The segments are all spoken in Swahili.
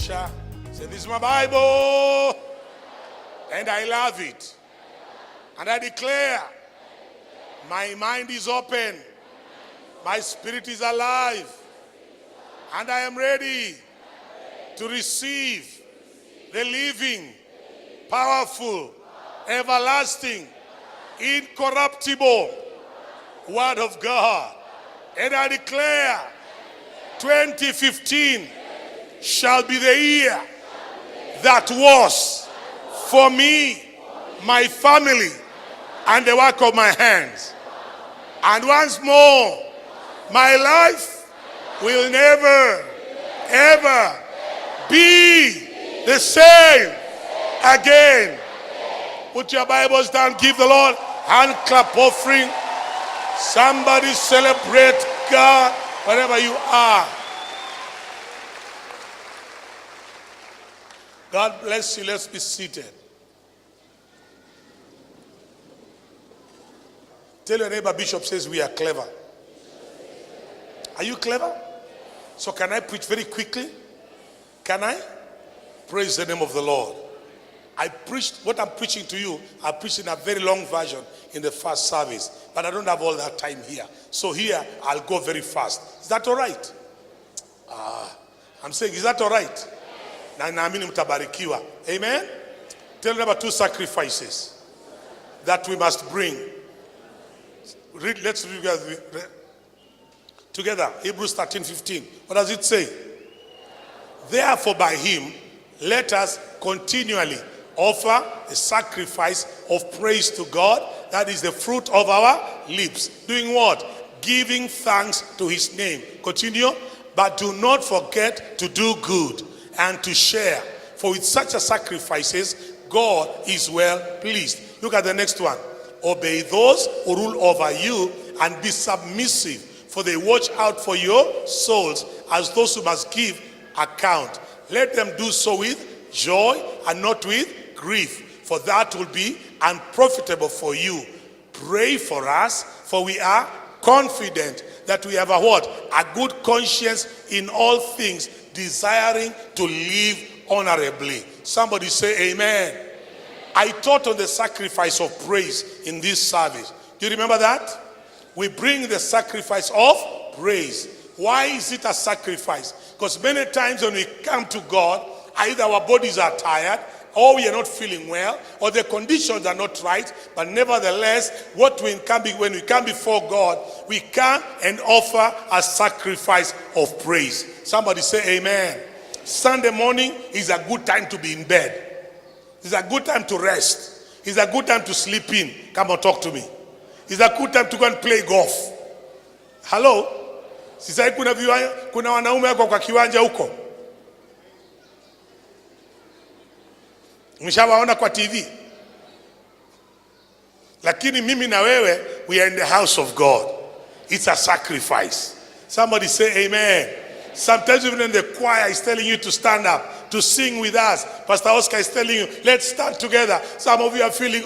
Say, this is my Bible, and I love it. And I declare, my mind is open, my spirit is alive, and I am ready to receive the living, powerful, everlasting, incorruptible Word of God. And I declare 2015 shall be the year that was for me, my family, and the work of my hands. And once more, my life will never, ever be the same again. Put your Bibles down, give the Lord hand clap offering. Somebody celebrate God wherever you are. God bless you. Let's be seated. Tell your neighbor, Bishop says we are clever. Are you clever? So can I preach very quickly? Can I? Praise the name of the Lord. I preached, what I'm preaching to you, I preached in a very long version in the first service. But I don't have all that time here. So here, I'll go very fast. Is that all right? I'm saying, is that all right? Naamini mtabarikiwa. Amen? Tell them about 2 sacrifices that we must bring. Let's read together. Hebrews 13:15. What does it say? Therefore by him, let us continually offer a sacrifice of praise to God. That is the fruit of our lips. Doing what? Giving thanks to his name. Continue. But do not forget to do good and to share. For with such a sacrifices, God is well pleased. Look at the next one. Obey those who rule over you and be submissive, for they watch out for your souls as those who must give account. Let them do so with joy and not with grief, for that will be unprofitable for you. Pray for us, for we are confident that we have a what? A good conscience in all things, desiring to live honorably. Somebody say amen. I taught on the sacrifice of praise in this service. Do you remember that? We bring the sacrifice of praise. Why is it a sacrifice? Because many times when we come to God, either our bodies are tired, or we are not feeling well, or the conditions are not right, but nevertheless, when we come before God, we come and offer a sacrifice of praise. Somebody say amen. Sunday morning is a good time to be in bed. It's a good time to rest. It's a good time to sleep in. Come on, talk to me. It's a good time to go and play golf. Hello? Sisai kuna wanaume wako kwa kiwanja huko. Mshawaona kwa TV. Lakini mimi na wewe, we are in the house of God. It's a sacrifice. Somebody say amen. Sometimes even in the choir is telling you to stand up, to sing with us. Pastor Oscar is telling you, let's stand together. Some of you are feeling,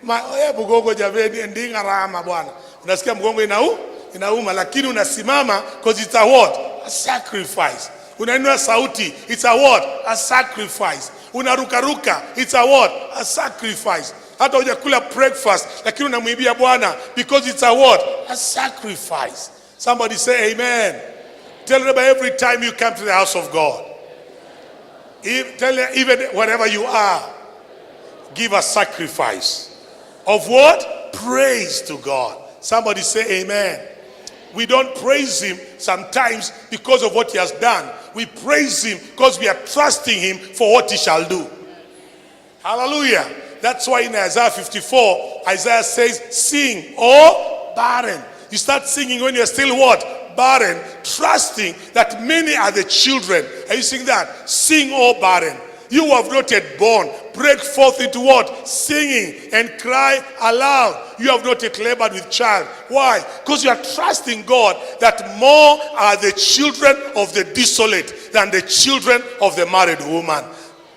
mgongo javeni ndinga rama bwana. Unasikia mgongo inauma, lakini unasimama because it's a what? A sacrifice. Unainua sauti, it's a what? A sacrifice. Unarukaruka, it's a what? A sacrifice. Hata hujakula breakfast, lakini unamwibia Bwana because it's a what? A sacrifice. Somebody say amen. Tell them every time you come to the house of God, tell them even wherever you are, give a sacrifice of what? Praise to God. Somebody say amen. We don't praise him sometimes because of what he has done. We praise him because we are trusting him for what he shall do. Hallelujah. That's why in Isaiah 54, Isaiah says, sing, O barren. You start singing when you're still what? Barren, trusting that many are the children. Are you singing that? Sing, O barren. You who have not yet born, break forth into what? Singing and cry aloud. You have not yet labored with child. Why? Because you are trusting God that more are the children of the desolate than the children of the married woman.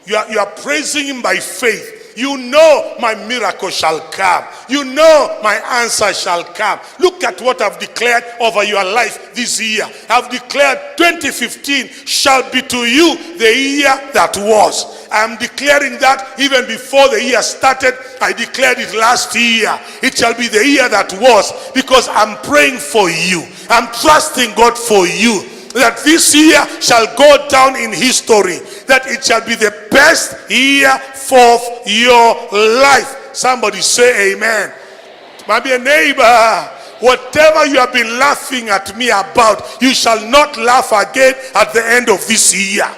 You are praising him by faith. You know my miracle shall come. You know my answer shall come. Look at what I've declared over your life this year. I've declared 2015 shall be to you the year that was. I'm declaring that even before the year started. I declared it last year. It shall be the year that was, because I'm praying for you. I'm trusting God for you, that this year shall go down in history, that it shall be the best year for your life. Somebody say amen. My dear neighbor, whatever you have been laughing at me about, you shall not laugh again at the end of this year.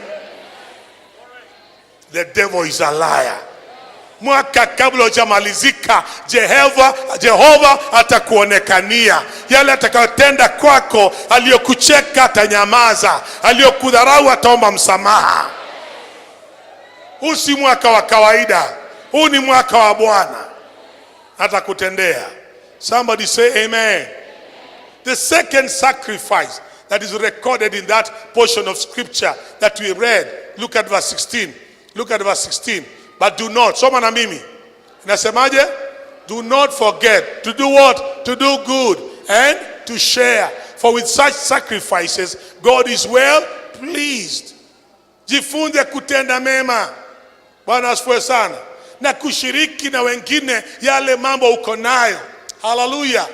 The devil is a liar. Mwaka kabla hujamalizika, Jehova atakuonekania. Yale atakayotenda kwako, aliyokucheka atanyamaza, aliyokudharau ataomba msamaha. Huu si mwaka wa kawaida, huu ni mwaka wa Bwana. Atakutendea. Somebody say amen. The second sacrifice that is recorded in that portion of scripture that we read, look at verse 16. Look at verse 16. But do not, soma na mimi. Inasemaje? Do not forget to do what? To do good and to share. For with such sacrifices, God is well pleased. Jifunze kutenda mema. Bwana asifiwe sana. Na kushiriki na wengine yale mambo uko nayo. Hallelujah.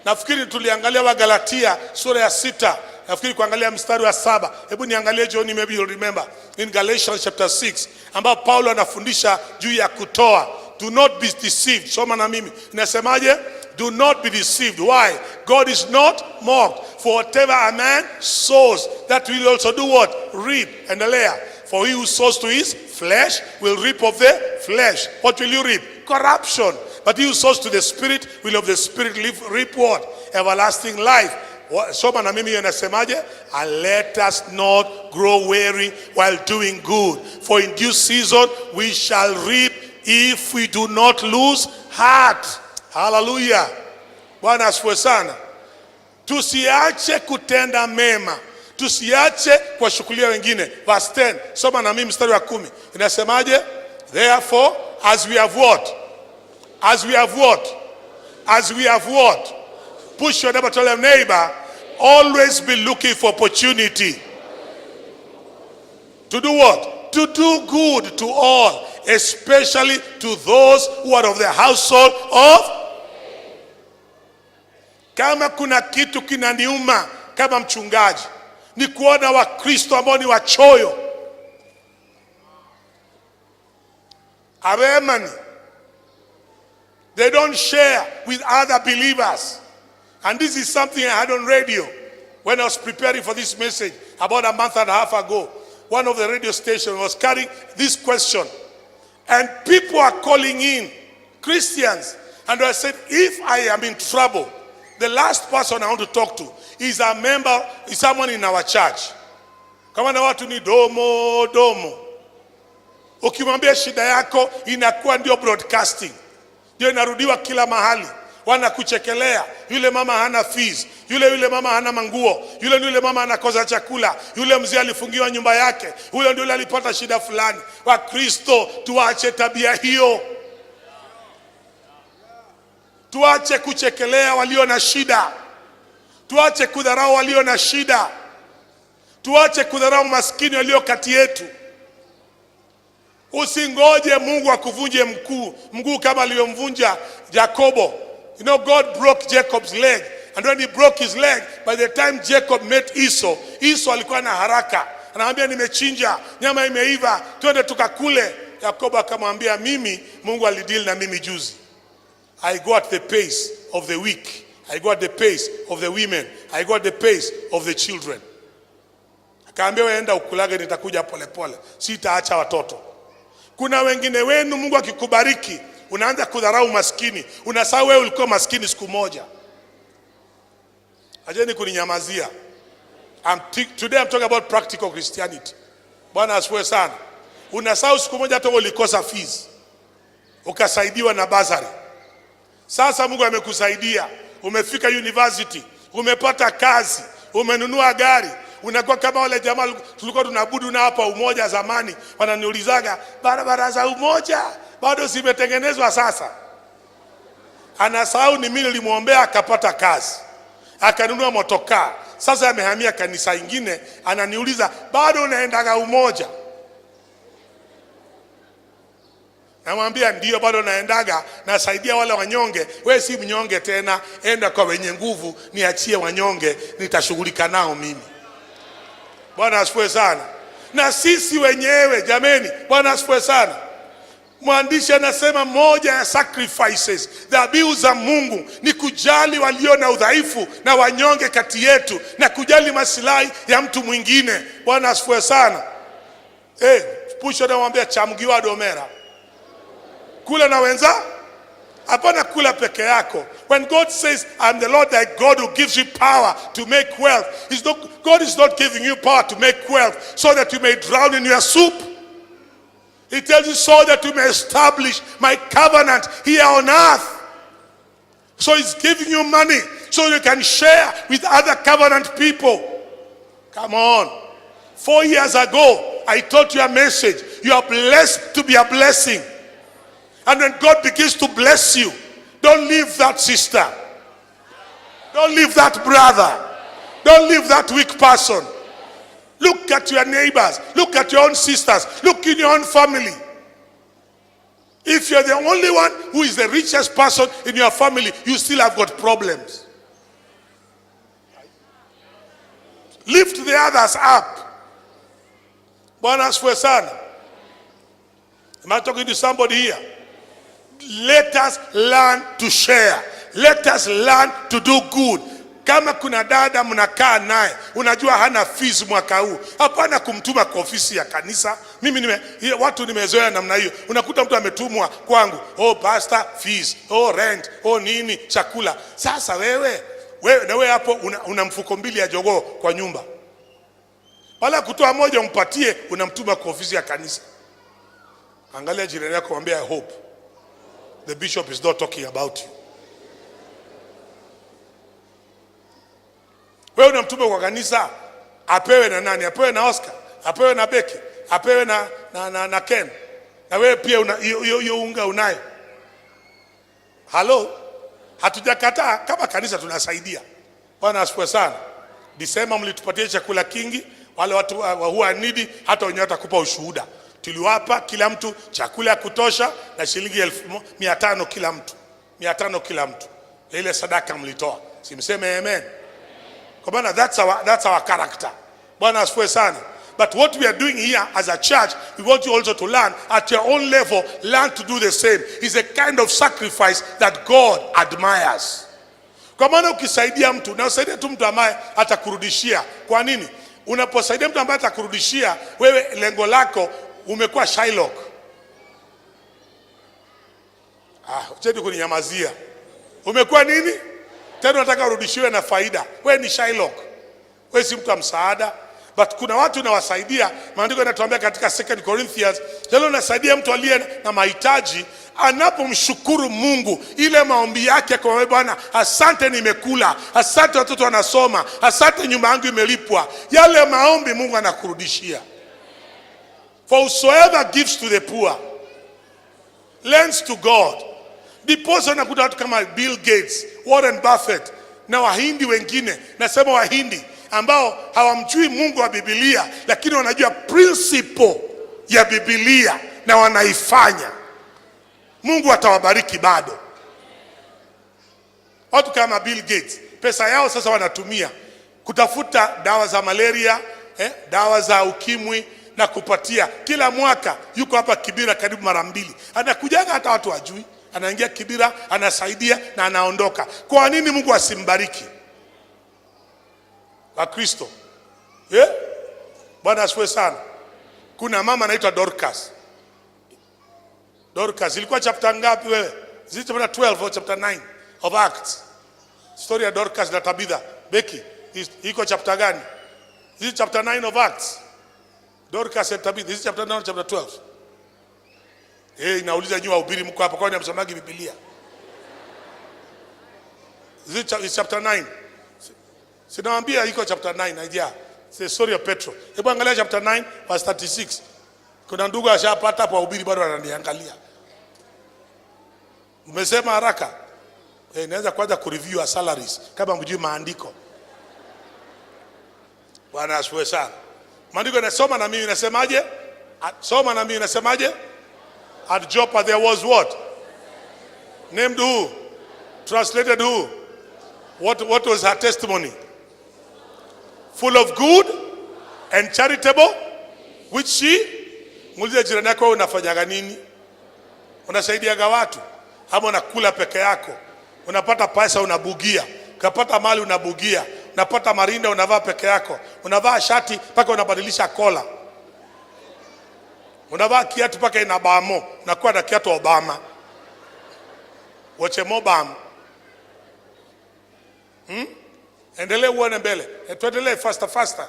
Nafikiri tuliangalia wa Galatia sura ya 6. Nafikiri kuangalia mstari wa 7. Hebu niangalie John, maybe you'll remember. In Galatians chapter 6, ambapo Paulo anafundisha juu ya kutoa. Do not be deceived. Soma na mimi. Inasemaje? Do not be deceived. Why? God is not mocked. For whatever a man sows, that will also do what? Reap. And the layer. For he who sows to his flesh will reap of the flesh. What will you reap? Corruption. But he who sows to the Spirit will of the Spirit reap what? Everlasting life. Soma na mimi yanasemaje? And let us not grow weary while doing good, for in due season we shall reap if we do not lose heart. Hallelujah. Bwana asifiwe sana. Tusiache kutenda mema, tusiache kuwashukulia wengine. Verse 10, soma na mimi mstari wa 10. Inasemaje? Therefore, as we have what? As we have what? As we have what? Push your neighbor, tell them, neighbor, always be looking for opportunity. To do what? To do good to all, especially to those who are of the household of. Kama kuna kitu kinaniuma kama mchungaji, ni kuona Wakristo ambao ni wachoyo. Abemani. They don't share with other believers. And this is something I had on radio when I was preparing for this message about a month and a half ago. One of the radio stations was carrying this question. And people are calling in, Christians. And I said, if I am in trouble, the last person I want to talk to is a member, is someone in our church. Kama na watu ni domo. Ukimwambia shida yako, inakuwa ndio broadcasting. Ndio inarudiwa kila mahali. Wanakuchekelea. Yule mama hana fees. Yule mama hana manguo. Yule mama anakosa chakula. Yule mzee alifungiwa nyumba yake. Huyo ndio alipata shida fulani. Wakristo, tuache tabia hiyo. Tuache kuchekelea walio na shida. Tuache kudharau walio na shida. Tuache kudharau maskini walio kati yetu. Usingoje Mungu akuvunje mguu kama aliyomvunja Jacobo. You know, God broke Jacob's leg. And when he broke his leg, by the time Jacob met Esau alikuwa na haraka. Anamwambia nimechinja, nyama imeiva, twende tukakule. Jacob akamwambia mimi, Mungu alideal na mimi juzi. I go at the pace of the weak. I go at the pace of the women. I go at the pace of the children. Akaambia weenda ukulage, nitakuja polepole. Sitaacha watoto. Kuna wengine wenu Mungu akikubariki, unaanza kudharau maskini. Unasahau wewe ulikuwa maskini siku moja. Ajeni kuninyamazia. Today I'm talking about practical Christianity. Bwana asifiwe sana. Unasahau siku moja hata ulikosa fees, ukasaidiwa na bazari. Sasa Mungu amekusaidia. Umefika university, umepata kazi, umenunua gari, Unakuwa kama wale jamaa tulikuwa tunaabudu na hapa Umoja zamani, wananiulizaga barabara za Umoja bado zimetengenezwa sasa. Anasahau ni mimi nilimwombea akapata kazi, akanunua motokaa. Sasa amehamia kanisa ingine, ananiuliza bado unaendaga Umoja? Namwambia ndio bado naendaga, nasaidia wale wanyonge. Wewe si mnyonge tena, enda kwa wenye nguvu, niachie wanyonge, nitashughulika nao mimi. Bwana asifiwe sana. Na sisi wenyewe jameni, Bwana asifiwe sana. Mwandishi anasema moja ya sacrifices, dhabihu za Mungu, ni kujali walio na udhaifu na wanyonge kati yetu, na kujali maslahi ya mtu mwingine. Bwana asifiwe sana. Pusho na mwambia chamgiwa domera. Kula na wenza, hapana kula peke yako. When God says, I'm the Lord thy God who gives you power to make wealth, God is not giving you power to make wealth so that you may drown in your soup. He tells you so that you may establish my covenant here on earth. So he's giving you money so you can share with other covenant people. Come on. 4 years ago, I taught you a message. You are blessed to be a blessing. And when God begins to bless you, don't leave that sister. Don't leave that brother. Don't leave that weak person. Look at your neighbors. Look at your own sisters. Look in your own family. If you're the only one who is the richest person in your family, you still have got problems. Lift the others up. Bwana asifiwe sana. Am I talking to somebody here? Let us learn to share. Let us learn to do good. Kama kuna dada mnakaa naye, unajua hana fees mwaka huu, hapana kumtuma kwa ofisi ya kanisa. Watu nimezoea namna hiyo. Unakuta mtu ametumwa kwangu, pastor fees, rent, nini, chakula. Sasa wewe na wewe hapo una mfuko mbili ya jogoo kwa nyumba. Wala kutoa moja umpatie, unamtuma kwa ofisi ya kanisa. Angalia jirani yako, mwambie I hope the bishop is not talking about you. Wewe unamtuma kwa kanisa, apewe na nani? Apewe na Oscar, apewe na Becky, apewe na Ken. Na wewe pia hiyo unga unayo. Halo? Hatujakataa, kama kanisa tunasaidia. Bwana asifiwe sana. Disemba mlitupatia chakula kingi, wale watu huwa needy, hata wenyewe watakupa ushuhuda. Tuliwapa kila mtu chakula ya kutosha na shilingi 1500 kila mtu. 500 kila mtu. Ile sadaka mlitoa. Simseme amen. Kwa maana that's our character. Bwana asifiwe sana. But what we are doing here as a church, we want you also to learn at your own level, learn to do the same. It's a kind of sacrifice that God admires. Kwa maana ukisaidia mtu, na usaidia tu mtu ambaye atakurudishia. Kwa nini? Unaposaidia mtu ambaye atakurudishia, wewe lengo lako umekuwa Shylock. Uchedi kuninyamazia. Umekuwa nini? Tena unataka urudishiwe na faida. Wewe ni Shylock. Wewe si mtu wa msaada. But kuna watu unawasaidia. Maandiko yanatuambia katika 2 Corinthians, leo unasaidia mtu aliye na mahitaji, anapomshukuru Mungu, ile maombi yake kwa Bwana, asante nimekula, asante watoto wanasoma, asante nyumba yangu imelipwa, yale maombi Mungu anakurudishia. For whosoever gives to the poor lends to God. Diposa nakuta watu kama Bill Gates, Warren Buffett na wahindi wengine, nasema wahindi ambao hawamjui Mungu wa Biblia, lakini wanajua principle ya Biblia na wanaifanya. Mungu atawabariki bado. Watu kama Bill Gates, pesa yao sasa wanatumia kutafuta dawa za malaria, dawa za ukimwi, na kupatia kila mwaka. Yuko hapa Kibira karibu mara 2. Anakujaga hata watu wajui. Anaingia Kibira, anasaidia na anaondoka. Kwa nini Mungu asimbariki wa Kristo? Bwana asifiwe sana. Kuna mama anaitwa Dorcas. Dorcas ilikuwa chapter ngapi wewe? Is chapter 12 or chapter 9 of Acts? Story ya Dorcas na Tabitha. Becky, iko chapter gani? Is chapter 9 of Acts? Dorcas and Tabitha, this is chapter 9 or chapter 12? Inauliza nyua ubiri mko hapa, kwani msomagi Biblia? This is chapter 9. Sinawaambia iko chapter 9, haija. the story of Petro. Hebu angalia chapter 9 verse 36. Kuna ndugu ashapata hapo ubiri bado ananiangalia. Umesema haraka. Naweza kwanza kureview our salaries kama mjui maandiko. Bwana asifiwe sana. Maandiko yanasoma na mimi nasemaje? Soma na mimi nasemaje? At Joppa there was what? Named who? Translated who? What was her testimony? Full of good and charitable, which she? Muulize jirani yako unafanyaga nini? Unasaidiaga watu ama unakula peke yako? Unapata pesa unabugia, ukapata mali unabugia, unapata marinda unavaa peke yako, unavaa shati mpaka unabadilisha kola, unavaa kiatu mpaka inabamo, unakuwa na kiatu Obama. Wache Mobam. Endelee uone mbele. Tuendelee faster.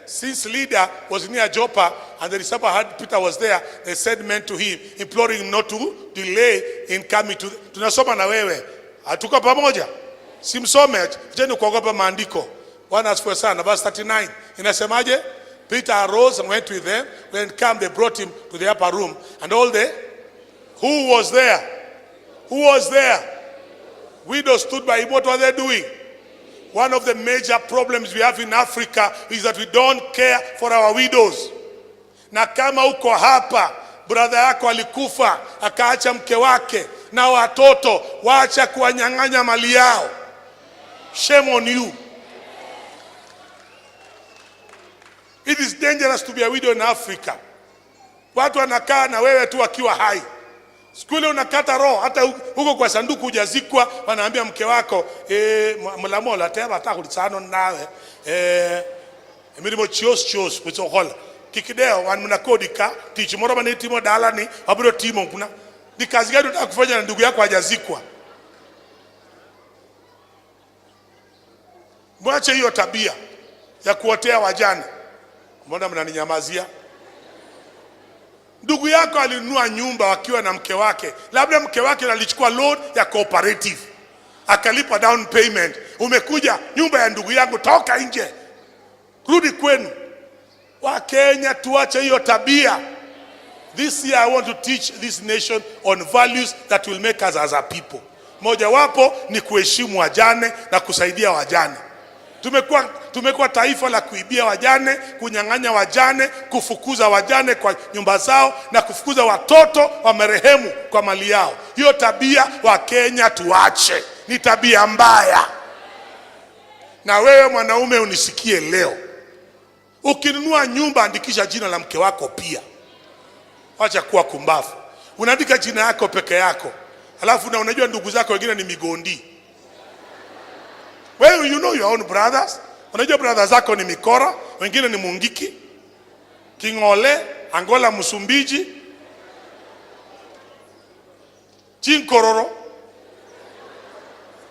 Since leader was near Joppa and the disciple heard Peter was there, they sent men to him, imploring him not to delay in coming to. Tunasoma na wewe. Hatuko pamoja? Simsome, jeni kuogopa maandiko. Bwana asifiwe sana. Verse 39. Inasemaje? Peter arose and went with them. When come, they brought him to the upper room. And all the, who was there? Who was there? Widows stood by him. What were they doing? One of the major problems we have in Africa is that we don't care for our widows. Na kama uko hapa, brother yako alikufa, akaacha mke wake na watoto, waacha kuwanyang'anya mali yao. Shame on you. It is dangerous to be a widow in Africa. Watu wanakaa na wewe tu wakiwa hai. Skule unakata roho, hata huko kwa sanduku hujazikwa, wanaambia mke wako, mlamola teba atakulisano nawe. Emirimo chios kutohola. Kikideo wan mnakodika, tichimoro manetimo dalani, aburo timo kuna. Ni kazi gani unataka kufanya na ndugu yako hajazikwa? Mwache hiyo tabia ya kuotea wajane. Mbona mnaninyamazia? Ndugu yako alinunua nyumba wakiwa na mke wake. Labda mke wake alichukua loan ya cooperative, akalipa down payment. Umekuja nyumba ya ndugu yangu, toka nje, rudi kwenu. Wa Kenya tuache hiyo tabia. This year I want to teach this nation on values that will make us as a people. Moja wapo ni kuheshimu wajane na kusaidia wajane. Tumekuwa taifa la kuibia wajane, kunyang'anya wajane, kufukuza wajane kwa nyumba zao na kufukuza watoto wa marehemu kwa mali yao. Hiyo tabia wa Kenya tuache. Ni tabia mbaya. Na wewe mwanaume unisikie leo. Ukinunua nyumba andikisha jina la mke wako pia. Acha kuwa kumbafu. Unaandika jina yako peke yako. Alafu na unajua ndugu zako wengine ni migondi. Well, you know your own brothers. Unajua brothers zako ni Mikora, wengine ni Mungiki, Kingole, Angola, Msumbiji, Chinkororo.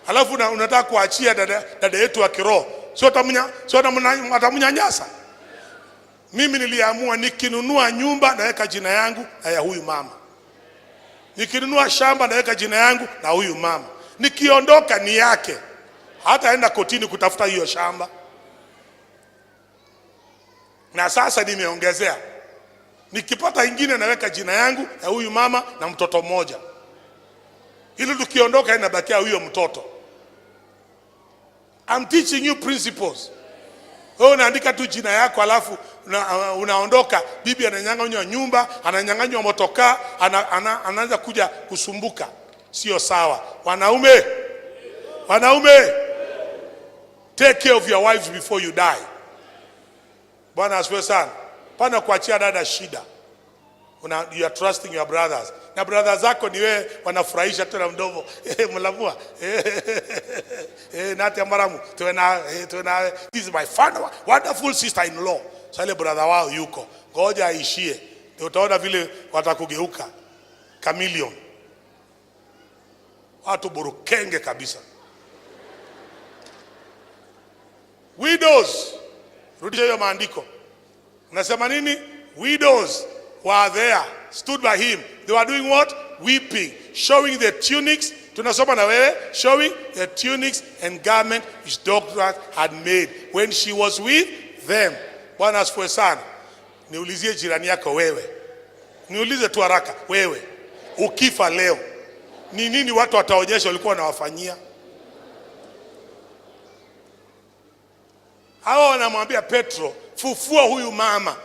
Alafu unataka kuachia dada yetu wa kiroho. Sio atamunyanyasa. Mimi niliamua nikinunua nyumba naweka jina yangu na ya huyu mama. Nikinunua shamba naweka jina yangu na huyu mama. Nikiondoka ni yake. Hata enda kotini kutafuta hiyo shamba. Na sasa nimeongezea. Nikipata ingine naweka jina yangu ya huyu mama na mtoto mmoja. Ili tukiondoka inabakia huyo mtoto. I'm teaching you principles. Wewe unaandika tu jina yako alafu unaondoka, bibi ananyang'anywa nyumba, ananyang'anywa motokaa, anaanza kuja kusumbuka. Sio sawa. Wanaume, take care of your wives before you die. Bwana asifiwe sana. Pana kuachia dada shida. You are trusting your brothers. Na brothers zako ni wewe wanafurahisha tena mdomo. Mlamua. Nati amaramu. Tuena. This is my wonderful sister-in-law. Sale brother wao yuko. Ngoja aishie. Utaona vile watakugeuka. Chameleon. Watu burukenge kabisa. Widows. Rudisha hiyo maandiko. Unasema nini? Widows were there, stood by him. They were doing what? Weeping, showing the tunics. Tunasoma na wewe, showing the tunics and garment which doctors had made when she was with them. Bwana asifiwe sana. Niulizie jirani yako wewe. Niulize tu haraka wewe. Ukifa leo, ni nini watu wataonyesha walikuwa wanawafanyia? Hao wanamwambia Petro, fufua huyu mama.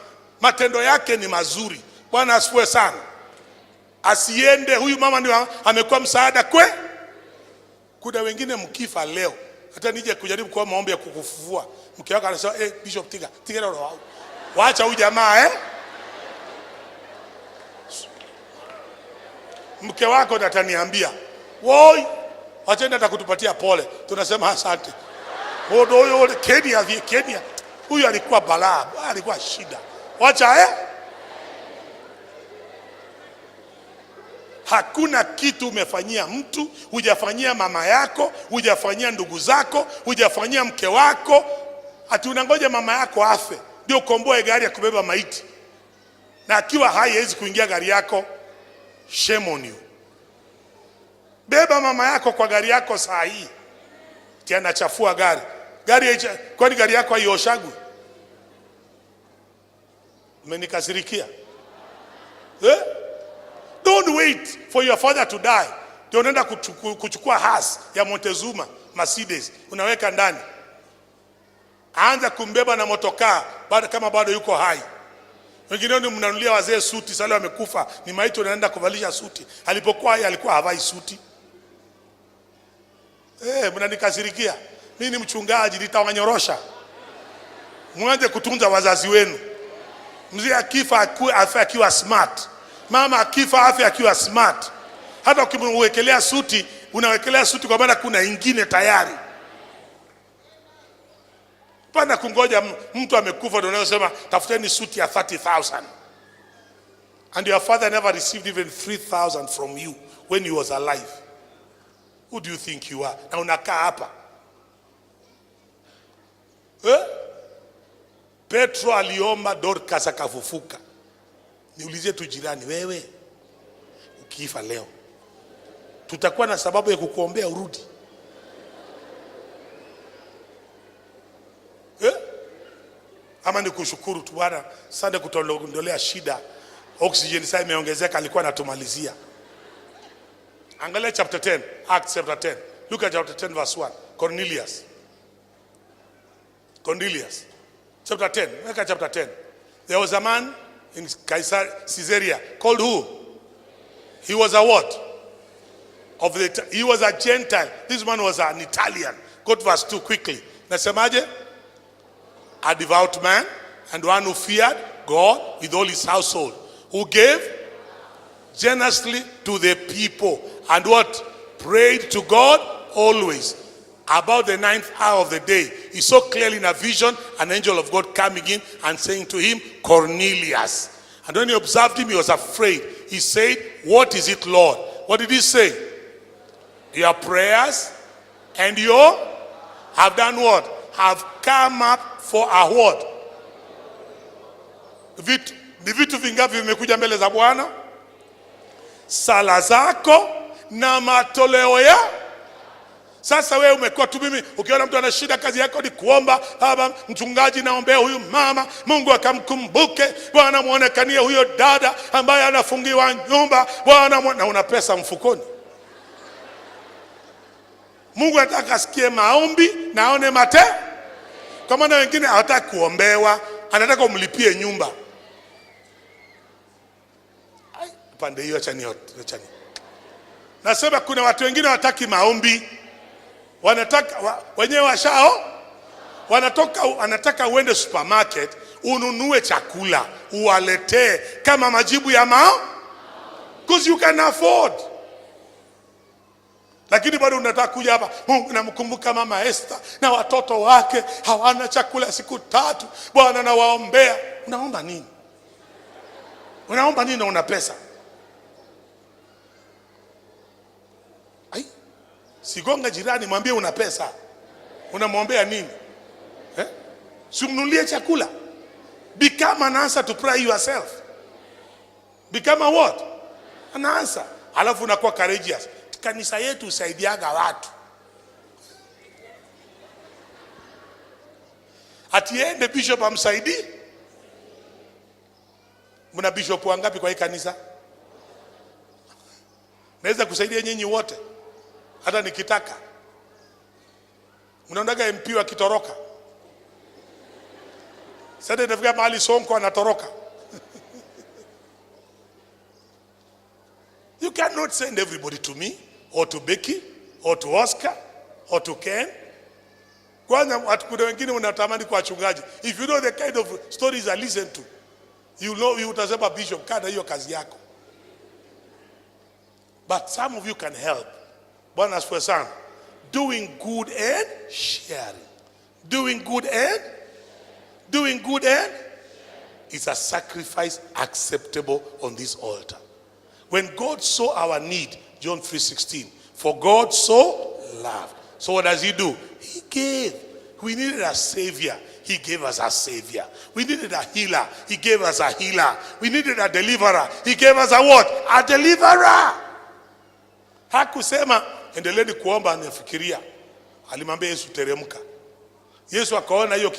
Matendo yake ni mazuri. Bwana asifiwe sana. Asiende, huyu mama ndio amekuwa msaada kwe. Kuna wengine mkifa leo, hata nije kujaribu kwa maombi ya kukufufua, mke wako anasema Bishop tiga roho wao. Waacha huyu jamaa Mke wako ataniambia, "Woi, acha nenda kutupatia pole." Tunasema asante. Huyo Kenya huyu alikuwa balaa, alikuwa shida. Wacha Hakuna kitu umefanyia mtu, hujafanyia mama yako, hujafanyia ndugu zako, hujafanyia mke wako. Ati unangoja mama yako afe ndio ukomboe gari ya kubeba maiti. Na akiwa hai hawezi kuingia gari yako. Shame on you. Beba mama yako kwa gari yako saa hii. Tiana chafua gari. Kwani gari yako haioshagwi? Umenikasirikia? Don't wait for your father to die. Ndio unaenda kuchukua Haas ya Montezuma Mercedes, unaweka ndani. Anza kumbeba na motokaa kama bado yuko hai. Wengine ni mnanulia wazee suti, sasa wamekufa, ni maiti unaenda kuvalisha suti. Alipokuwa yeye alikuwa havai suti. Mnanikasirikia. Mimi ni mchungaji, nitawanyorosha. Mwanze kutunza wazazi wenu. Mzee akifa afe akiwa smart. Mama akifa afe akiwa smart. Hata ukimwekelea suti, unawekelea suti kwa maana kuna ingine tayari. Pana kungoja mtu amekufa ndio unasema tafuteni suti ya 30,000. And your father never received even 3,000 from you when he was alive. Who do you think you are? Na unakaa hapa. Petro aliomba, Dorcas akafufuka. Niulize tu jirani, wewe ukifa leo, tutakuwa na sababu ya kukuombea urudi? Ama ni kushukuru tu Bwana, asante kutuondolea shida. Oxygen sasa imeongezeka, alikuwa anatumalizia. Angalia chapter 10, Acts chapter 10. Look at chapter 10 verse 1. Cornelius. Chapter 10. Look at chapter 10. There was a man in Caesarea called who? He was a what? He was a Gentile. This man was an Italian. Go to verse 2 quickly. Nasemaje? A devout man and one who feared God with all his household, who gave generously to the people and what? Prayed to God always. About the 9th hour of the day, he saw clearly in a vision an angel of God coming in and saying to him, Cornelius. And when he observed him, he was afraid. He said, what is it, Lord? What did he say? Your prayers and your have done what? Have come up for a what? Ni vitu vingapi vimekuja mbele za Bwana? Sala zako na matoleo ya. Sasa wewe umekuwa tu, mimi ukiona mtu ana shida, kazi yako ni kuomba, baba mchungaji naombea huyu mama, Mungu akamkumbuke, Bwana muonekanie huyo dada ambaye anafungiwa nyumba, Bwana na una pesa mfukoni. Mungu anataka asikie maombi na aone matendo. Kwa maana wengine hawataka kuombewa, anataka umlipie nyumba. Pande hiyo achani. Nasema kuna watu wengine hawataki maombi. Wanataka wenyewe washao. Wanataka uende supermarket, ununue chakula, uwaletee kama majibu ya because you can afford. Lakini bado unataka kuja hapa, Mungu namkumbuka mama Esther na watoto wake hawana chakula siku 3. Bwana nawaombea. Unaomba nini? Unaomba nini na una pesa? Sigonga jirani, mwambie una pesa. Unamwombea nini? Simnulie chakula. Become an answer to pray yourself. Become a what? An answer. Alafu unakuwa courageous. Kanisa yetu usaidiaga watu. Atiende bishop amsaidii. Muna bishop wangapi kwa hii kanisa? Naweza kusaidia nyinyi wote hata nikitaka. Mnaondaga MP wakitoroka. Sasa itafika mahali Sonko anatoroka. You cannot send everybody to me or to Becky or to Oscar or to Ken. Kwanza watu wengine unatamani kwa wachungaji. If you know the kind of stories I listen to, you know you utasema bishop kada hiyo kazi yako. But some of you can help. Bwana asifiwe sana. Doing good and sharing. Doing good and it's a sacrifice acceptable on this altar. When God saw our need, John 3:16, for God so loved. So what does he do? He gave. We needed a savior. He gave us a savior. We needed a healer. He gave us a healer. We needed a deliverer. He gave us a what? A deliverer. Hakusema endeleeni kuomba anafikiria. Alimwambia Yesu teremka. Yesu akaona hiyo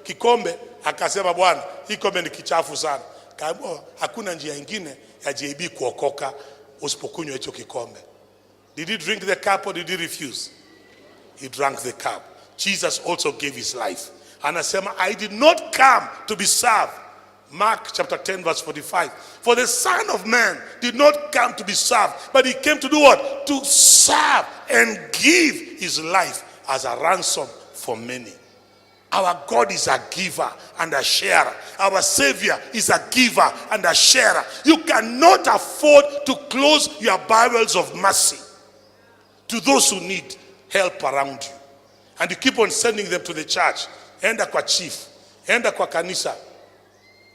kikombe akasema Bwana, hii kikombe ni kichafu sana. Kaambiwa hakuna njia nyingine ya JB kuokoka usipokunywa hicho kikombe. Did he drink the cup or did he refuse? He drank the cup. Jesus also gave his life. Anasema I did not come to be served. Mark chapter 10 verse 45. For the Son of Man did not come to be served, but he came to do what? To serve and give his life as a ransom for many. Our God is a giver and a sharer. Our Savior is a giver and a sharer. You cannot afford to close your barrels of mercy to those who need help around you. And you keep on sending them to the church. Enda kwa chief. Enda kwa kanisa.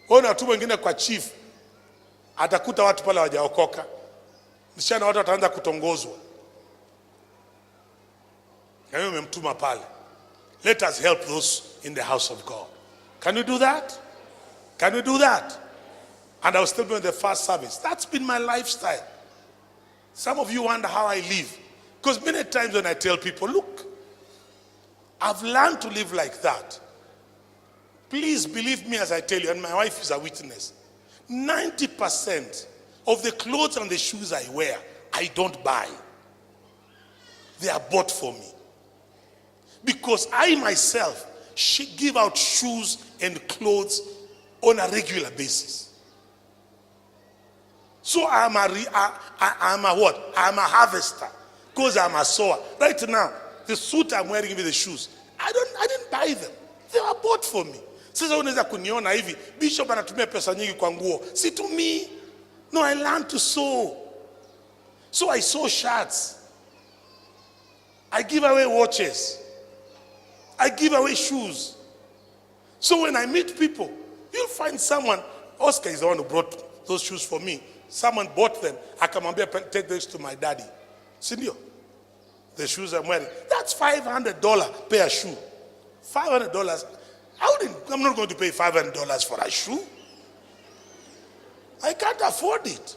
Ona tu wengine kwa chief. Atakuta watu pale hawajaokoka. Msichana watu wataanza kutongozwa. Na wewe umemtuma pale. Let us help those in the house of God. Can we do that? Can we do that? And I was telling you in the first service, that's been my lifestyle. Some of you wonder how I live. Because many times when I tell people, look, I've learned to live like that. Please believe me as I tell you, and my wife is a witness. 90% of the clothes and the shoes I wear, I don't buy. They are bought for me. Because I myself give out shoes and clothes on a regular basis. So I'm a what? I'm a harvester. Because I'm a sower. Right now, the suit I'm wearing with the shoes, I didn't buy them. They were bought for me. Sasa unaweza kuniona hivi, bishop anatumia pesa nyingi kwa nguo. Si to me. No, I learned to sew. So I sew shirts. I give away watches. I give away shoes. So when I meet people, you'll find someone, Oscar is the one who brought those shoes for me. Someone bought them. Akamwambia take this to my daddy. Sindio? The shoes I'm wearing. That's $500 per shoe. $500. I'm not going to pay $500 for a shoe. I can't afford it.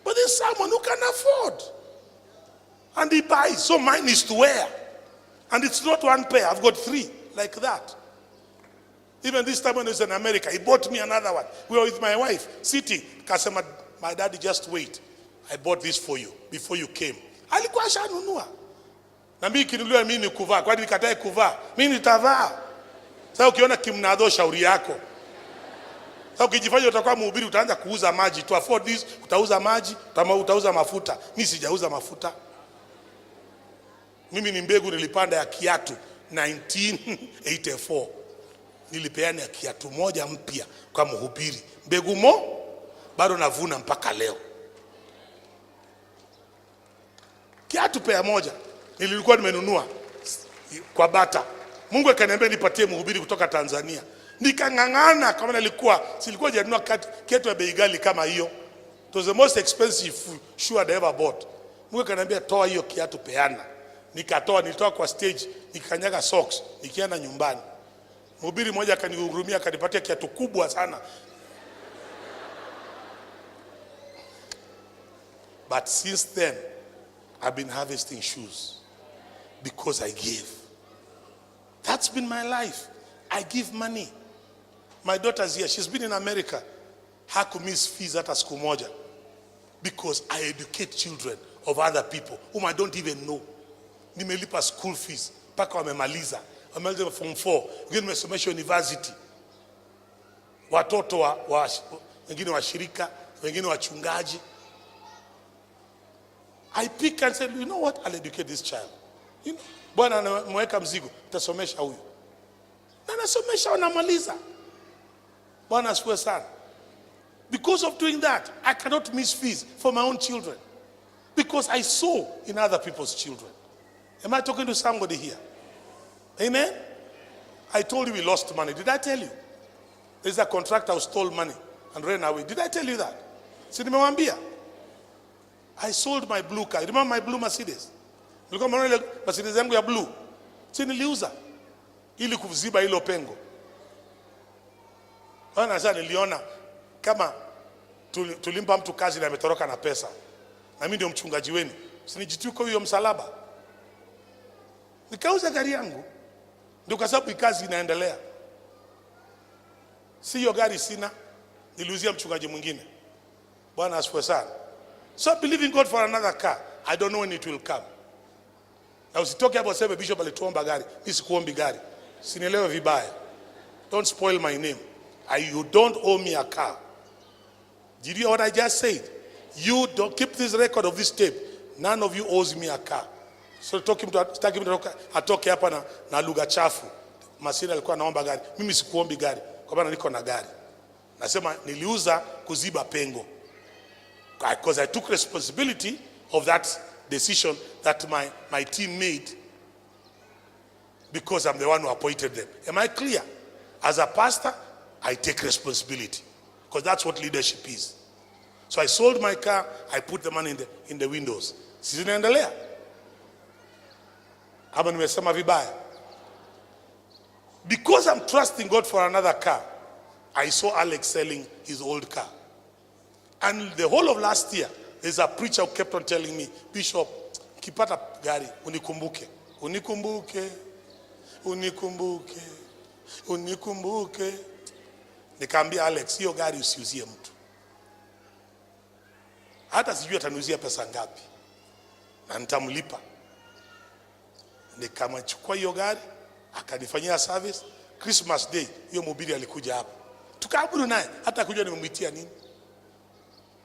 But there's someone who can afford. And he buys. So mine is to wear. And it's not one pair. I've got 3 like that. Even this time when I was in America, he bought me another one. We were with my wife sitting. Kasema, my daddy, just wait. I bought this for you before you came. Alikuwa shanunua. Na mimi kinuliwa mimi ni kuvaa. Kwani nikatae kuvaa? Mimi nitavaa. Sasa ukiona kimnadho shauri yako. Sasa ukijifanya utakuwa mhubiri utaanza kuuza maji. To afford this, utauza maji, utauza mafuta. Mimi sijauza mafuta. Mimi ni mbegu nilipanda ya kiatu 1984. Nilipeana ya kiatu moja mpya kwa mhubiri. Mbegu bado navuna mpaka leo. Kiatu pea moja nilikuwa nimenunua kwa Bata. Mungu akaniambia nipatie mhubiri kutoka Tanzania. Nikangangana kama silikuwa janunua kiatu ya bei ghali kama hiyo. It was the most expensive shoe I'd ever bought. Mungu akaniambia toa hiyo kiatu peana. Nilitoa kwa stage, nikanyaga socks, nikienda nyumbani. Mhubiri mmoja akanihurumia akanipatia kiatu kubwa sana. But since then, I've been harvesting shoes because I gave. That's been my life. I give money. My daughter's here. She's been in America. Hakumiss fees hata siku moja. Because I educate children of other people whom I don't even know. Nimelipa school fees. Paka wamemaliza. Wamemaliza form 4. Wengine wamesomesha university. Watoto wengine washirika, wengine wachungaji. I pick and say, you know what? I'll educate this child. You know, Bwana anamweka mzigo, utasomesha huyu. Na nasomesha wanamaliza. Bwana asifiwe sana. Because of doing that, I cannot miss fees for my own children. Because I sow in other people's children. Am I talking to somebody here? Amen? I told you we lost money. Did I tell you? There's a contractor who stole money and ran away. Did I tell you that? Si nimewambia. I sold my blue car. Remember my blue Mercedes? Nilikuwa mnaona ile Mercedes yangu ya blue. Si niliuza ili kuziba hilo pengo. Bwana sasa niliona kama tulimpa mtu kazi na ametoroka na pesa. Na mimi ndio mchungaji wenu. Usinijituko hiyo msalaba. Nikauza gari yangu. Ndio kwa sababu kazi inaendelea. Si hiyo gari sina, niliuzia mchungaji mwingine. Bwana asifiwe sana. So believing God for another car. I don't know when it will come. Na usitoke hapo sema bishop alituomba gari. Mimi sikuombi gari. Sinielewe vibaya. Don't spoil my name. You don't owe me a car. Did you hear what I just said? You don't keep this record of this tape. None of you owes me a car. So sitaki mtu atoke hapa na lugha chafu. Masina alikuwa anaomba gari. Mimi sikuombi gari. Kwa maana niko na gari. Nasema niliuza kuziba pengo. Because I took responsibility of that decision that my team made. Because I'm the one who appointed them. Am I clear? As a pastor, I take responsibility. Because that's what leadership is. So I sold my car, I put the money in the windows. Sisi zinaendelea. Ama nimesema vibaya. Because I'm trusting God for another car, I saw Alex selling his old car. And the whole of last year, there's a preacher who kept on telling me, Bishop, kipata gari, unikumbuke. Unikumbuke. Unikumbuke. Unikumbuke. Nikaambia Alex, hiyo gari usiuzie mtu. Hata sijui ataniuzia pesa ngapi. Na nitamlipa. Nikamchukua hiyo gari, akanifanyia service. Christmas Day, hiyo mhubiri alikuja hapa. Tukaabudu naye, hata kujua nimemwitia nini.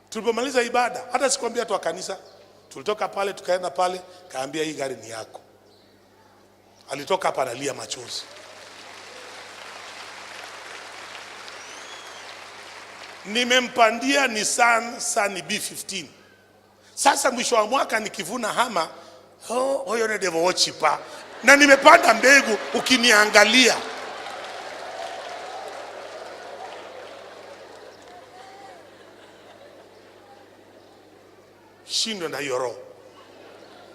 Tulipomaliza ibada, hata sikwambia tu wa kanisa. Tulitoka pale, tukaenda pale, kaambia hii gari ni yako. Alitoka hapa analia machozi. Nimempandia Nissan Sunny B15. Sasa mwisho wa mwaka nikivuna hama, huyo ni devil worshiper. Na nimepanda mbegu ukiniangalia. Shindwe na hiyo roho.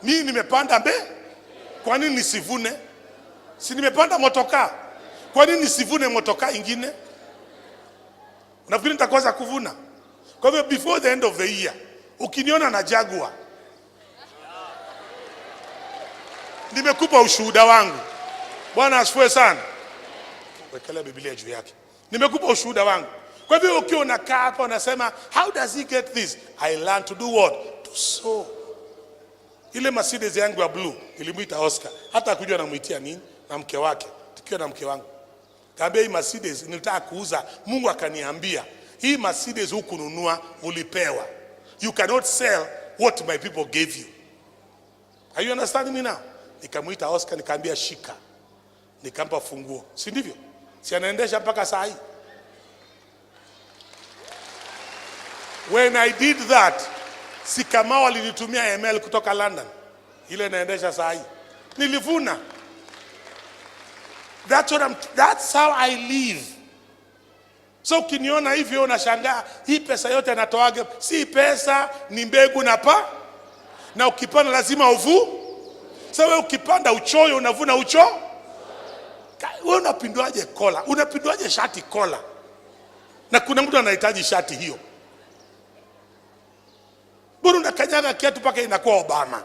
Mimi nimepanda kwa nini nisivune? Si nimepanda motoka. Kwa nini nisivune motoka ingine? Unafikiri nitakosa kuvuna? Kwa hivyo before the end of the year, ukiniona na Jaguar, nimekupa ushuhuda wangu. Bwana asifiwe sana. Wekelea Biblia juu yake. Nimekupa ushuhuda wangu. Kwa hivyo ukiwa unakaa hapa unasema, how does he get this? I learned to do what? To sow. Ile Mercedes yangu ya blue nilimuita Oscar. Hata kujua namuitia nini na mke wake. Tukiwa na mke wangu. Kaambia hii Mercedes nilitaka kuuza. Mungu akaniambia, hii Mercedes hukununua, ulipewa. You cannot sell what my people gave you. Are you understanding me now? Nikamuita Oscar, nikaambia shika. Nikampa funguo. Si ndivyo? Si anaendesha mpaka saa hii. When I did that, si kama walinitumia ML kutoka London. Ile naendesha saa hii. Nilivuna. That's how I live. So ukiniona hivyo unashangaa, hii pesa yote anatoaga, si pesa, ni mbegu na ukipanda lazima uvu. Sasa wewe ukipanda uchoyo unavuna ucho. Wewe unapinduaje kola? Unapinduaje shati kola? Na kuna mtu anahitaji shati hiyo. Bora unakanyaga kiatu paka inakuwa Obama.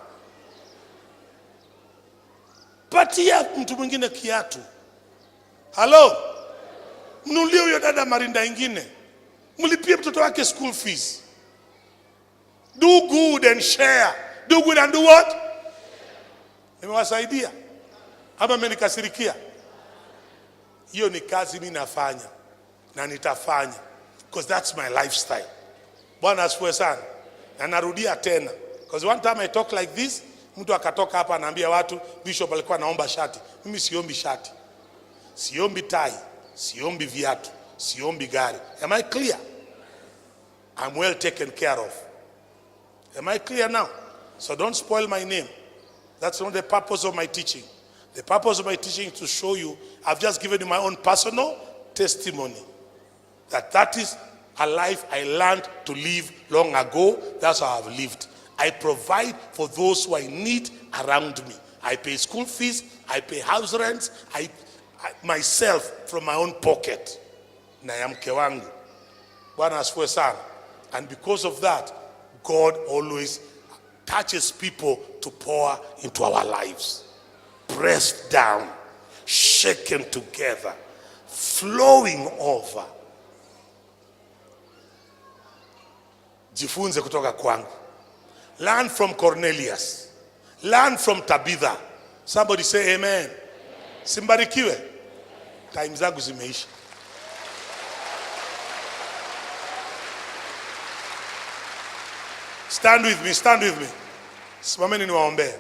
Patia mtu mwingine kiatu. Hello? Mnunulie huyo dada marinda ingine. Mlipie mtoto wake school fees. Do good and share. Do good and do what? Nimewasaidia. Ama mmenikasirikia? Hiyo ni kazi mimi nafanya na nitafanya, because that's my lifestyle. Bwana asifiwe sana. Na narudia tena, because one time I talk like this, mtu akatoka hapa anaambia watu bishop alikuwa anaomba shati. Mimi siombi shati, siombi tai, siombi viatu, siombi gari. Am I clear? I'm well taken care of. Am I clear now? So don't spoil my name. That's not the purpose of my teaching. The purpose of my teaching is to show you, I've just given you my own personal testimony. That is a life I learned to live long ago. That's how I've lived. I provide for those who are in need around me. I pay school fees, I pay house rents, I myself from my own pocket. Na ya mke wangu. Bwana asifiwe sana. And because of that, God always touches people to pour into our lives. Pressed down, shaken together, flowing over. Jifunze kutoka kwangu. Learn from Cornelius. Learn from Tabitha. Somebody say amen. Simbarikiwe. Time zangu zimeisha. Stand with me, stand with me. Simameni niwaombee.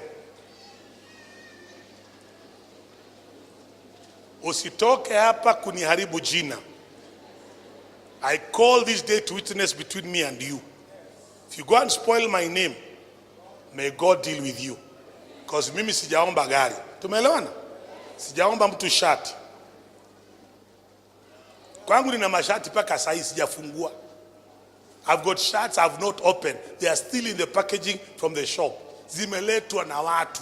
Usitoke hapa kuniharibu jina. I call this day to witness between me and you. If you go and spoil my name, may God deal with you. Because mimi sijaomba gari. Tumeelewana? Sijaomba mtu shati. Kwangu nina mashati paka sahi sijafungua. I've got shirts I've not opened. They are still in the packaging from the shop. Zimeletwa na watu.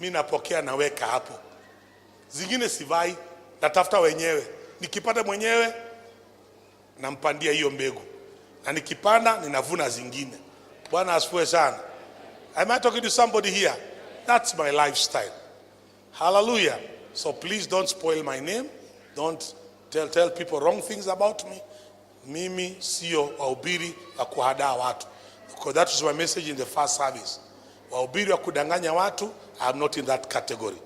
Mimi napokea naweka hapo. Zingine sivai, natafuta wenyewe. Nikipata mwenyewe nampandia hiyo mbegu. Na nikipanda ninavuna zingine. Bwana asifiwe sana. Am I talking to somebody here? That's my lifestyle. Hallelujah. So please don't spoil my name. Don't tell people wrong things about me. Mimi sio wahubiri wa kuhadaa watu. Because that was my message in the first service. Wahubiri wa kudanganya watu, I'm not in that category.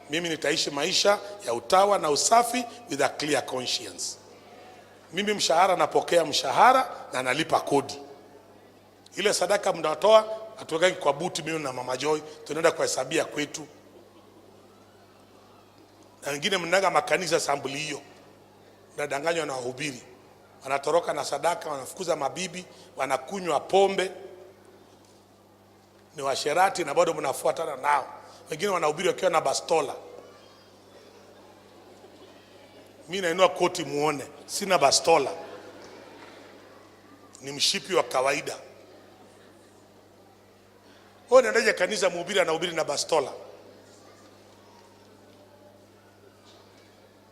Mimi nitaishi maisha ya utawa na usafi with a clear conscience. Mimi mshahara napokea mshahara na nalipa kodi. Ile sadaka mnatoa atuweka kwa buti mimi na Mama Joy, tunaenda kuhesabia kwetu. Na wengine mnaga makanisa sambuli hiyo. Mnadanganywa na wahubiri. Wanatoroka na sadaka, wanafukuza mabibi, wanakunywa pombe. Ni washerati na bado mnafuatana nao. Wengine wanahubiri wakiwa na bastola. Mimi nainua koti muone, sina bastola. Ni mshipi wa kawaida. Wewe unaendaje kanisa mhubiri anahubiri na bastola?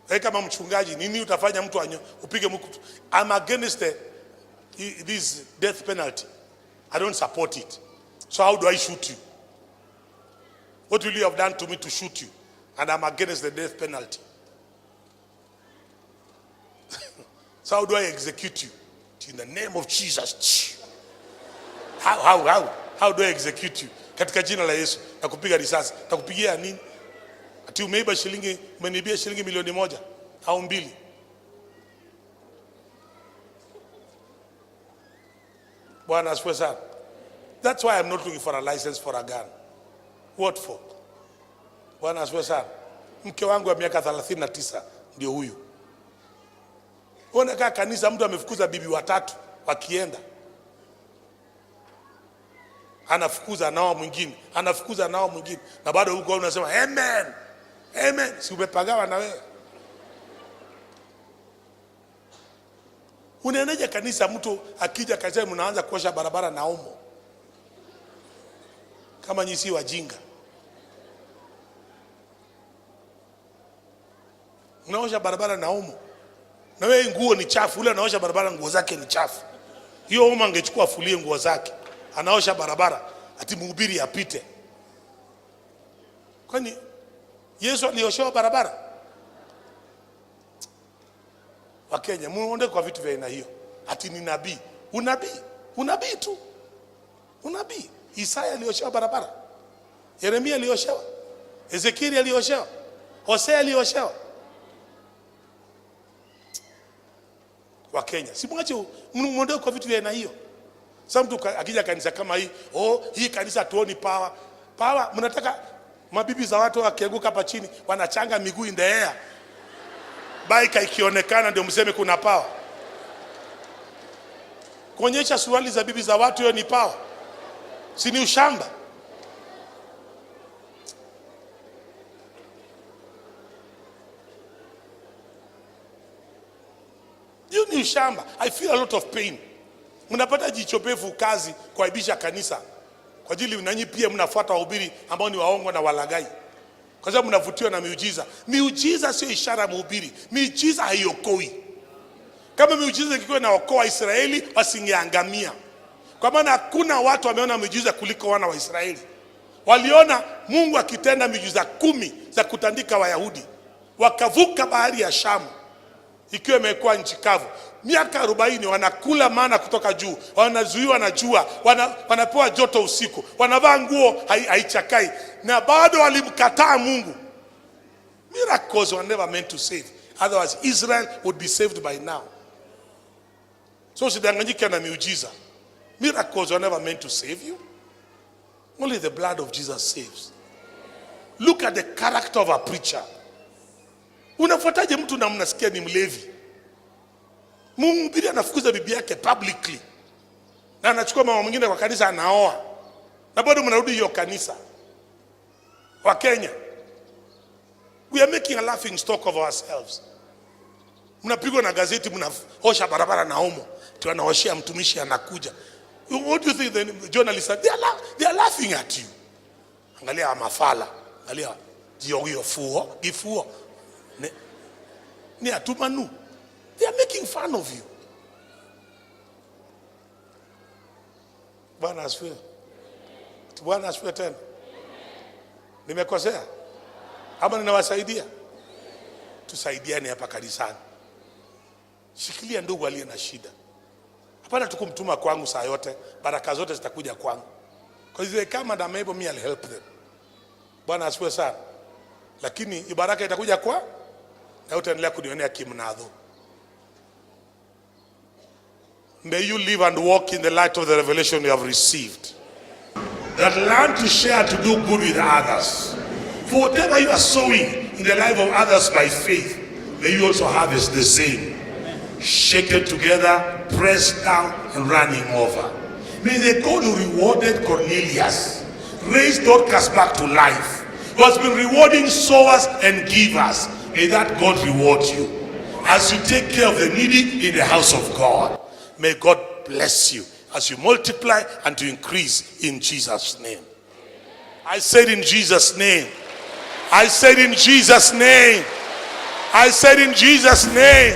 Wewe kama mchungaji nini utafanya mtu upige mtu? I'm against this death penalty. I don't support it. So how do I shoot you? What will you have done to me to shoot you? And I'm against the death penalty. So how do I execute you? In the name of Jesus. How do I execute you? Katika jina la Yesu. Nakupiga risasi. Nakupigia nini? Ati umeiba shilingi, umenibia shilingi milioni 1 au 2. Bwana asifiwe sana. That's why I'm not looking for a license for a gun. What for? Bwana asifiwe sana. Mke wangu wa miaka 39 ndio huyu. Unakaa kanisa mtu amefukuza bibi watatu wakienda. Anafukuza nao mwingine, anafukuza nao mwingine. Na bado huko unasema amen. Amen. Si umepagawa na wewe. Unaeneje kanisa mtu akija kanisa mnaanza kuosha barabara na omo? Kama nyinyi si wajinga. Unaosha barabara na omo. Na wewe nguo ni chafu, ule anaosha barabara nguo zake ni chafu. Hiyo omo angechukua afulie nguo zake. Anaosha barabara ati mhubiri apite. Kwani Yesu aliosha barabara? Wakenya, muonde kwa vitu vya aina hiyo. Ati ni nabii. Unabii tu. Unabii. Isaya alioshewa barabara. Yeremia alioshewa. Ezekieli alioshewa. Hosea alioshewa. Wakenya, si mwache muonde kwa vitu vya aina hiyo. Sasa mtu akija kanisa kama hii, hii kanisa tuoni power. Power, mnataka mabibi za watu wakianguka hapa chini wanachanga miguu in the air. Baika ikionekana ndio mseme kuna power. Kuonyesha suruali za bibi za watu hiyo ni power. Si ni ushamba? Hiyo ni ushamba. I feel a lot of pain. Mnapata jichopevu kazi kuaibisha kanisa. Kwa ajili nanyi pia mnafuata wahubiri ambao ni waongo na walagai. Kwa sababu mnavutiwa na miujiza. Miujiza sio ishara ya mhubiri. Miujiza haiokoi. Kama miujiza ingekuwa inaokoa Israeli wasingeangamia. Kwa maana hakuna watu wameona miujiza kuliko wana wa Israeli. Waliona Mungu akitenda miujiza 10 za kutandika Wayahudi. Wakavuka bahari ya Shamu ikiwa imekuwa nchi kavu. Miaka 40 wanakula mana kutoka juu, wanazuiwa na jua, wanapewa joto usiku, wanavaa nguo haichakai, na bado walimkataa Mungu. Miracles were never meant to save. Otherwise Israel would be saved by now. So usidanganyike na miujiza. Miracles were never meant to save you. Only the blood of Jesus saves. Look at the character of a preacher. Unafuataje mtu na mnasikia ni mlevi? Mhubiri anafukuza bibi yake publicly. Na anachukua mama mwingine kwa kanisa anaoa. Na bado mnarudi hiyo kanisa. Wa Kenya, we are making a laughing stock of ourselves. Mnapigwa na gazeti, mnaosha barabara na omo. Tunaoshia mtumishi anakuja. What do you think the journalists are? They are laughing at you. Angalia mafala. Angalia hiyo fuo, gifuo. Ni atumanu. They are making fun of you. Bwana asifiwe. Bwana asifiwe tena. Nimekosea? Ama ninawasaidia? Tusaidiane hapa kanisani. Shikilia ndugu aliye na shida. Hapana tukumtuma kwangu saa yote, baraka zote zitakuja kwangu. Because if they come and I'm able, me I'll help them. Bwana asifiwe sana. Lakini baraka itakuja kwa na utaendelea kunionea kimnadho. May you live and walk in the light of the revelation you have received. That learn to share, to do good with others. For whatever you are sowing in the life of others by faith, may you also harvest the same. Shaken together, pressed down, and running over. May the God who rewarded Cornelius raise Dorcas back to life, who has been rewarding sowers and givers. May that God reward you as you take care of the needy in the house of God. May God bless you as you multiply and to increase in Jesus' name. I said in Jesus' name. I said in Jesus' name. I said in Jesus' name.